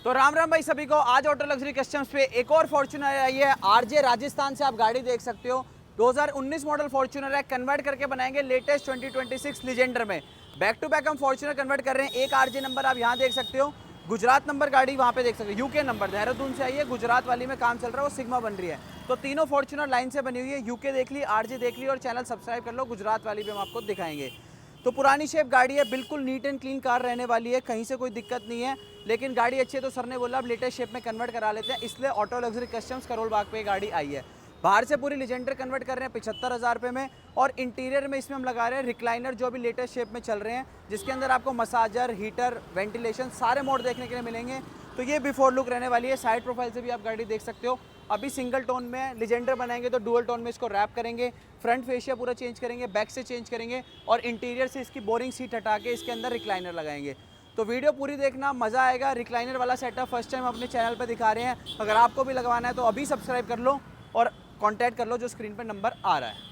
तो राम राम भाई सभी को। आज ऑटो लग्जरी कस्टम्स पे एक और फॉर्च्यूनर आई है। आरजे राजस्थान से आप गाड़ी देख सकते हो। 2019 मॉडल फॉर्च्यूनर है, कन्वर्ट करके बनाएंगे लेटेस्ट 2026 लीजेंडर में। बैक टू बैक हम फॉर्च्यूनर कन्वर्ट कर रहे हैं। एक आरजे नंबर आप यहाँ देख सकते हो, गुजरात नंबर गाड़ी वहाँ पे देख सकते हो। यूके नंबर देहरादून से आई है, गुजरात वाली में काम चल रहा है, वो सिग्मा बन रही है। तो तीनों फॉर्च्यूनर लाइन से बनी हुई है। यूके देख ली, आरजे देख ली और चैनल सब्सक्राइब कर लो। गुजरात वाली भी हम आपको दिखाएंगे। तो पुरानी शेप गाड़ी है, बिल्कुल नीट एंड क्लीन कार रहने वाली है, कहीं से कोई दिक्कत नहीं है। लेकिन गाड़ी अच्छी है तो सर ने बोला अब लेटेस्ट शेप में कन्वर्ट करा लेते हैं, इसलिए auto luxury customs Karol Bagh पे गाड़ी आई है। बाहर से पूरी लीजेंडर कन्वर्ट कर रहे हैं 75,000 रुपये में, और इंटीरियर में इसमें हम लगा रहे हैं रिक्लाइनर, जो भी लेटेस्ट शेप में चल रहे हैं, जिसके अंदर आपको मसाजर, हीटर, वेंटिलेशन सारे मोड देखने के लिए मिलेंगे। तो ये बिफोर लुक रहने वाली है। साइड प्रोफाइल से भी आप गाड़ी देख सकते हो। अभी सिंगल टोन में है, लीजेंडर बनाएंगे तो डुअल टोन में इसको रैप करेंगे। फ्रंट फेशिया पूरा चेंज करेंगे, बैक से चेंज करेंगे, और इंटीरियर से इसकी बोरिंग सीट हटा के इसके अंदर रिक्लाइनर लगाएंगे। तो वीडियो पूरी देखना, मज़ा आएगा। रिक्लाइनर वाला सेटअप फर्स्ट टाइम अपने चैनल पर दिखा रहे हैं। अगर आपको भी लगवाना है तो अभी सब्सक्राइब कर लो और कॉन्टैक्ट कर लो, जो स्क्रीन पर नंबर आ रहा है।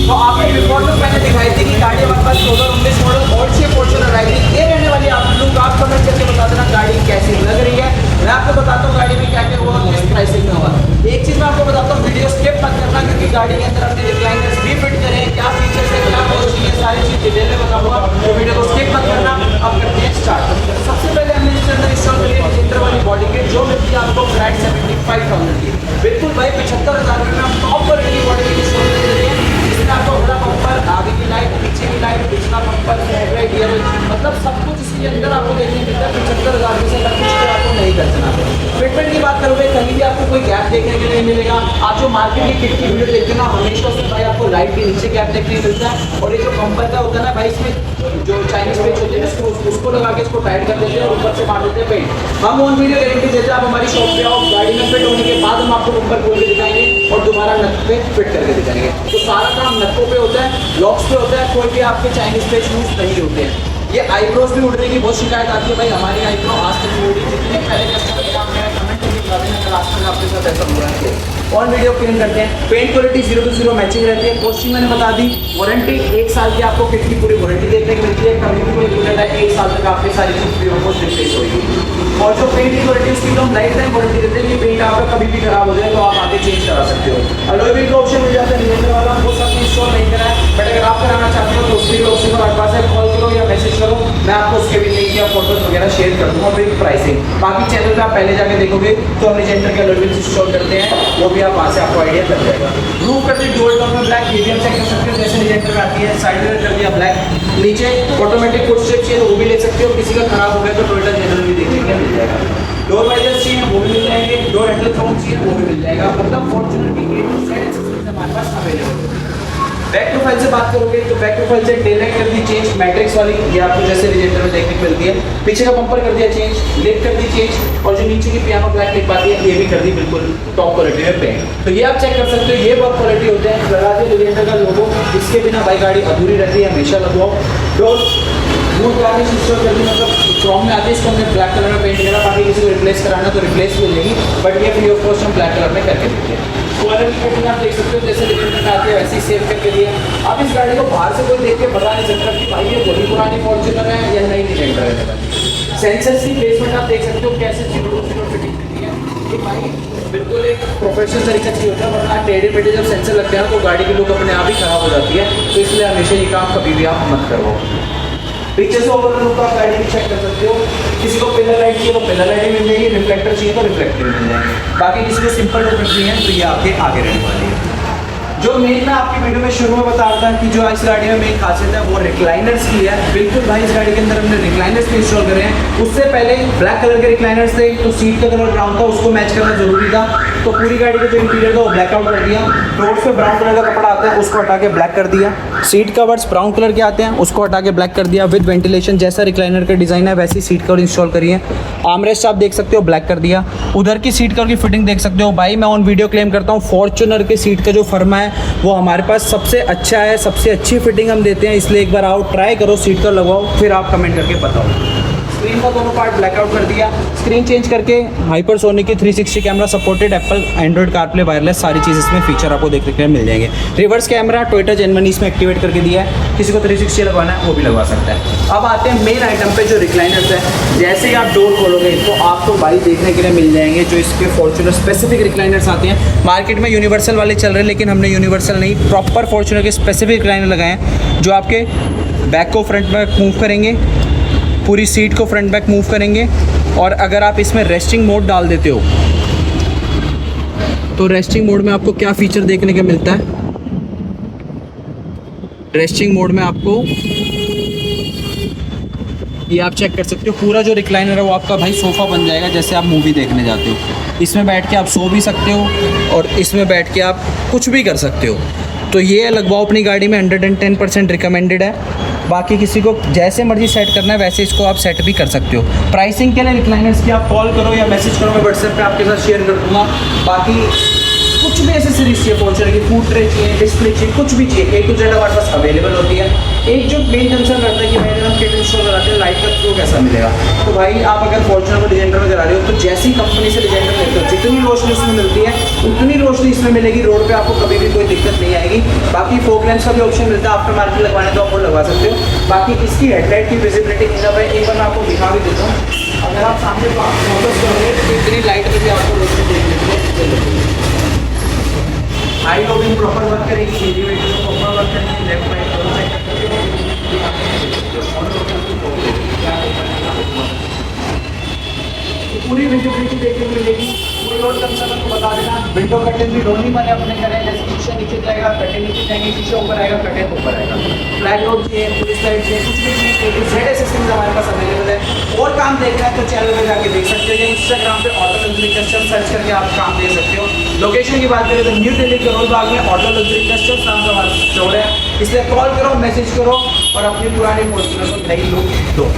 तो आपको बिफोर लुक मैंने दिखाई थी कि गाड़ी हमारे पास 2019 मॉडल और से फॉर्च्यूनर आई थी। ये रहने वाली आप लोग, आप कमेंट करके बता देना गाड़ी कैसी लग रही है। मैं आपको बताता हूँ गाड़ी में क्या क्या हुआ, किस प्राइसिंग में होगा। एक चीज़ मैं आपको बताता हूँ, वीडियो स्किप मत करना, क्योंकि गाड़ी के अंदर अपने रिक्लाइनर्स भी फिट करें, क्या फीचर्स है, क्या पॉलिसी है, सारी चीज़ डिटेल में बताऊंगा। तो वीडियो को स्किप मत करना। अब करते हैं स्टार्ट। सबसे पहले हमने इसके अंदर इंस्टॉल करी है लीजेंडर वाली बॉडी किट, जो मिलती है आपको फ्लैट 75,000 की। बिल्कुल भाई 75,000 रुपये में आप टॉप क्वालिटी की बॉडी किट इंस्टॉल कर दे रहे हैं। इसमें आपको अगला बम्पर, आगे की लाइट, पीछे की लाइट, पिछला बम्पर, हेडलाइट, गियर, मतलब सब कुछ इसके अंदर आपको देखने मिलता है। 75,000 से सब कुछ आपको नहीं करना। फिटमेंट की बात करोगे, कहीं भी आपको कोई गैप देखने के लिए नहीं मिलेगा। आप जो मार्केट की किट की वीडियो देखते हैं ना, हमेशा उसमें भाई आपको लाइट के नीचे गैप देखने को मिलता है। और ये जो बम्पर का होता है ना भाई, इसमें जो चाइनीज पेच होते हैं उसको लगा के इसको टाइट कर देते हैं और ऊपर से मार देते हैं पेंट। हम ऑन वीडियो गारंटी देते हैं। आप हमारी शॉप पे आओ, गाड़ी में फिट होने के बाद हम आपको बम्पर खोल के दिखाएंगे और दोबारा नट पे फिट करके दिखाएंगे। तो सारा काम नटों पे होता है, लॉक्स पे होता है, कोई भी आपके चाइनीज पेच यूज नहीं होते हैं। ये आईब्रोज भी उड़ने की बहुत शिकायत आती है भाई, हमारी आईब्रो आज तक नहीं उड़ी। जितने पहले कस्टमर के काम मेरा कमेंट करके बता देना, कल आज तक आपके साथ ऐसा हो रहा है। ऑन वीडियो क्लीन करते हैं। पेंट क्वालिटी 0 to 0 मैचिंग रहती है। कॉस्टिंग मैंने बता दी। वारंटी 1 साल की आपको किट की पूरी वारंटी देखने को मिलती है। कभी भी कोई दिक्कत है 1 साल तक आपकी सारी चीज फ्री ऑफ कॉस्ट रिप्लेस होगी। और जो पेंट की क्वालिटी उसकी तो हम लाइफ टाइम वारंटी देते हैं कि पेंट आपका कभी भी खराब हो जाए तो आप आगे चेंज करा सकते हो। अलॉय व्हील का ऑप्शन मिल जाता है लीजेंडर वाला, वो सब इंस्टॉल नहीं करा है, बट अगर आप कराना चाहते हो तो उसके भी ऑप्शन हमारे पास है। कॉल करो या मैसेज करो, मैं आपको उसके भी लिंक या फोटोज वगैरह शेयर कर दूंगा। फिर प्राइसिंग बाकी चैनल पे आप पहले जाके देखोगे तो हम लीजेंडर के अलॉय व्हील्स इंस्टॉल करते हैं, वो भी आप वहाँ से आपको आइडिया लग जाएगा। रूफ करते डुअल टोन में ब्लैक, मीडियम चेक कर सकते हो जैसे लीजेंडर में आती है। साइड मिरर कर दिया ब्लैक, नीचे ऑटोमेटिक फुट स्टेप चाहिए तो वो भी ले सकते हो। किसी का खराब हो गया तो टोयोटा जनरल भी देखने के मिल जाएगा। डोर वाइजर चाहिए वो भी मिल जाएंगे, डोर हैंडल काउंट चाहिए वो भी मिल जाएगा। मतलब फॉर्च्यूनर की A to Z एक्सेसरीज हमारे पास अवेलेबल है। बैक प्रोफाइल से बात करोगे तो बैक प्रोफाइल से टेल लाइट कर दी चेंज, मैट्रिक्स वाली, ये आपको जैसे लीजेंडर में देखने को मिलती है। पीछे का बम्पर कर दिया चेंज, लेग कर दी चेंज, और जो नीचे की पियानो ब्लैक क्लिप आती है ये भी कर दी बिल्कुल टॉप क्वालिटी में पेंट। तो ये आप चेक कर सकते हो, ये बहुत क्वालिटी होते हैं। लगा दिए लीजेंडर का लोगो, इसके बिना भाई गाड़ी अधूरी रहती है, हमेशा लगवाओ। डोर वुड वार्निश इंस्टॉल कर दी, मतलब क्रोम में आती है, इसको हमने ब्लैक कलर में पेंट करा। बाकी किसी को रिप्लेस कराना तो रिप्लेस भी लेगी, बट ये फ्री ऑफ कॉस्ट हम ब्लैक कलर में करके देते हैं। कॉलर की कटिंग आप देख सकते हो जैसे लीजेंडर में आती है वैसे ही सेव करके दिए। अब इस गाड़ी को बाहर से कोई देख के बता नहीं सकता कि भाई ये वही पुरानी फॉर्च्यूनर है या नई लीजेंडर है। सेंसर की प्लेसमेंट आप देख सकते हो कैसे 0 to 0 फिटिंग करती है। ये भाई बिल्कुल एक प्रोफेशनल तरीका से होता है, वरना टेढ़े मेढ़े जब सेंसर लगते हैं ना तो गाड़ी की लुक अपने आप ही खराब हो जाती है। तो इसलिए हमेशा ये काम कभी भी आप मत करवाओ। पीछे से ओवरऑल लुक आप गाड़ी भी चेक कर सकते हो। किसी को पिलर लाइट चाहिए तो पिलर लाइट भी मिल जाएगी, रिफ्लेक्टर चाहिए तो रिफ्लेक्टर भी मिल जाएंगे। बाकी किसी को सिंपल लुक रखनी है तो ये आपके आगे रहने वाली है। जो मेन मैं आपकी वीडियो में शुरू में बता रहा था कि जो इस गाड़ी में मेन खासियत है वो रिक्लाइनर्स की है। बिल्कुल भाई इस गाड़ी के अंदर हमने रिक्लाइनर्स भी इंस्टॉल करे हैं। उससे पहले ब्लैक कलर के रिक्लाइनर्स थे तो सीट का कलर ब्राउन था, उसको मैच करना जरूरी था। तो पूरी गाड़ी का जो इंटीरियर था वो ब्लैक आउट कर दिया। डोर्स पे ब्राउन कलर का कपड़ा आता है, उसको हटा के ब्लैक कर दिया। सीट कवर्स ब्राउन कलर के आते हैं, उसको हटा के ब्लैक कर दिया। विद वेंटिलेशन जैसा रिक्लाइनर का डिज़ाइन है वैसी सीट कवर इंस्टॉल करी है। आर्मरेस्ट आप देख सकते हो ब्लैक कर दिया। उधर की सीट कवर की फिटिंग देख सकते हो। भाई मैं ऑन वीडियो क्लेम करता हूँ फॉर्च्यूनर के सीट का जो फर्मा है वो हमारे पास सबसे अच्छा है, सबसे अच्छी फिटिंग हम देते हैं। इसलिए एक बार आओ, ट्राई करो, सीट कवर लगवाओ, फिर आप कमेंट करके बताओ। स्क्रीन का दोनों पार्ट ब्लैकआउट कर दिया, स्क्रीन चेंज करके हाइपरसोनिक की 360 camera supported, Apple Android CarPlay wireless, सारी चीज़ इसमें फीचर आपको देखने के लिए मिल जाएंगे। रिवर्स कैमरा टोयोटा जेनमनी इसमें एक्टिवेट करके दिया है, किसी को 360 लगवाना है वो भी लगवा सकता है। अब आते हैं मेन आइटम पे जो रिक्लाइनर्स है। जैसे ही आप डोर खोलोगे तो आपको भाई देखने के लिए मिल जाएंगे जो इसके फॉर्च्यूनर स्पेसिफिक रिक्लाइनर्स आते हैं। मार्केट में यूनिवर्सल वाले चल रहे हैं, लेकिन हमने यूनिवर्सल नहीं, प्रॉपर फॉर्च्यूनर के स्पेसिफिक रिक्लाइनर लगाए हैं जो आपके बैक को फ्रंट बैक मूव करेंगे, पूरी सीट को फ्रंट बैक मूव करेंगे। और अगर आप इसमें रेस्टिंग मोड डाल देते हो तो रेस्टिंग मोड में आपको क्या फीचर देखने को मिलता है। रेस्टिंग मोड में आपको ये आप चेक कर सकते हो, पूरा जो रिक्लाइनर है वो आपका भाई सोफ़ा बन जाएगा, जैसे आप मूवी देखने जाते हो। इसमें बैठ के आप सो भी सकते हो और इसमें बैठ के आप कुछ भी कर सकते हो। तो ये लगवाओ अपनी गाड़ी में, 110% रिकमेंडेड है। बाकी किसी को जैसे मर्जी सेट करना है वैसे इसको आप सेट भी कर सकते हो। प्राइसिंग के लिए रिक्लाइनर्स की आप कॉल करो या मैसेज करो, मैं व्हाट्सएप पे आपके साथ शेयर कर दूँगा। बाकी कुछ भी एसेसरीज चाहिए, फॉर्च्यूनर की फूड ट्रे चाहिए, डिस्प्ले चाहिए, कुछ भी चाहिए, A to Z हमारे पास अवेलेबल होती है। एक जो मेन कंसर्न रहता है कि भाई हम किट इंस्टॉल कराते हैं, लाइट का थ्रू कैसा मिलेगा। तो भाई आप अगर फॉर्च्यूनर को डिजाइनर में करा रहे हो तो जैसी कंपनी से डिजाइनर लेते हो, जितनी रोशनी उसमें मिलती है उतनी रोशनी इसमें मिलेगी, रोड पे आपको कभी भी कोई दिक्कत नहीं आएगी। बाकी फोक लेंस का भी ऑप्शन मिलता है, आफ्टर मार्केट लगवाने तो आप वो लगवा सकते हो। बाकी इसकी हेडलाइट की विजिबिलिटी इनफ है, एक बार मैं आपको दिखा भी देता हूँ। अगर आप सामने फोकस करोगे तो इतनी लाइट में भी आपको रोशनी देखने को मिलेगी। हाई लोडिंग प्रॉपर वर्क करेगी, एलिवेटर प्रॉपर वर्क करेगी, लेफ्ट राइट दोनों साइड पूरी विजिबिलिटी देखने को मिलेगी। कोई और कंसर्न आपको बता देना, विंडो कर्टेन भी डोंट बने अपने करें, जैसे शीशे नीचे जाएगा, कर्टेन नीचे जाएंगे, शीशे ऊपर आएगा, कर्टेन ऊपर आएगा। फ्लैग रोड चाहिए, पुलिस लाइट चाहिए, कुछ भी चाहिए, जेड सिस्टम हमारे पास अवेलेबल है। और काम देखना है तो चैनल में जाके देख सकते हो या इंस्टाग्राम पे ऑटो लग्जरी कस्टम सर्च करके आप काम देख सकते हो। लोकेशन की बात करें तो न्यू दिल्ली करोल बाग में ऑटो लग्जरी कस्टम नाम का हमारा स्टोर है, इसलिए कॉल करो, मैसेज करो और अपनी पुरानी फॉर्च्यूनर को नई लुक दो।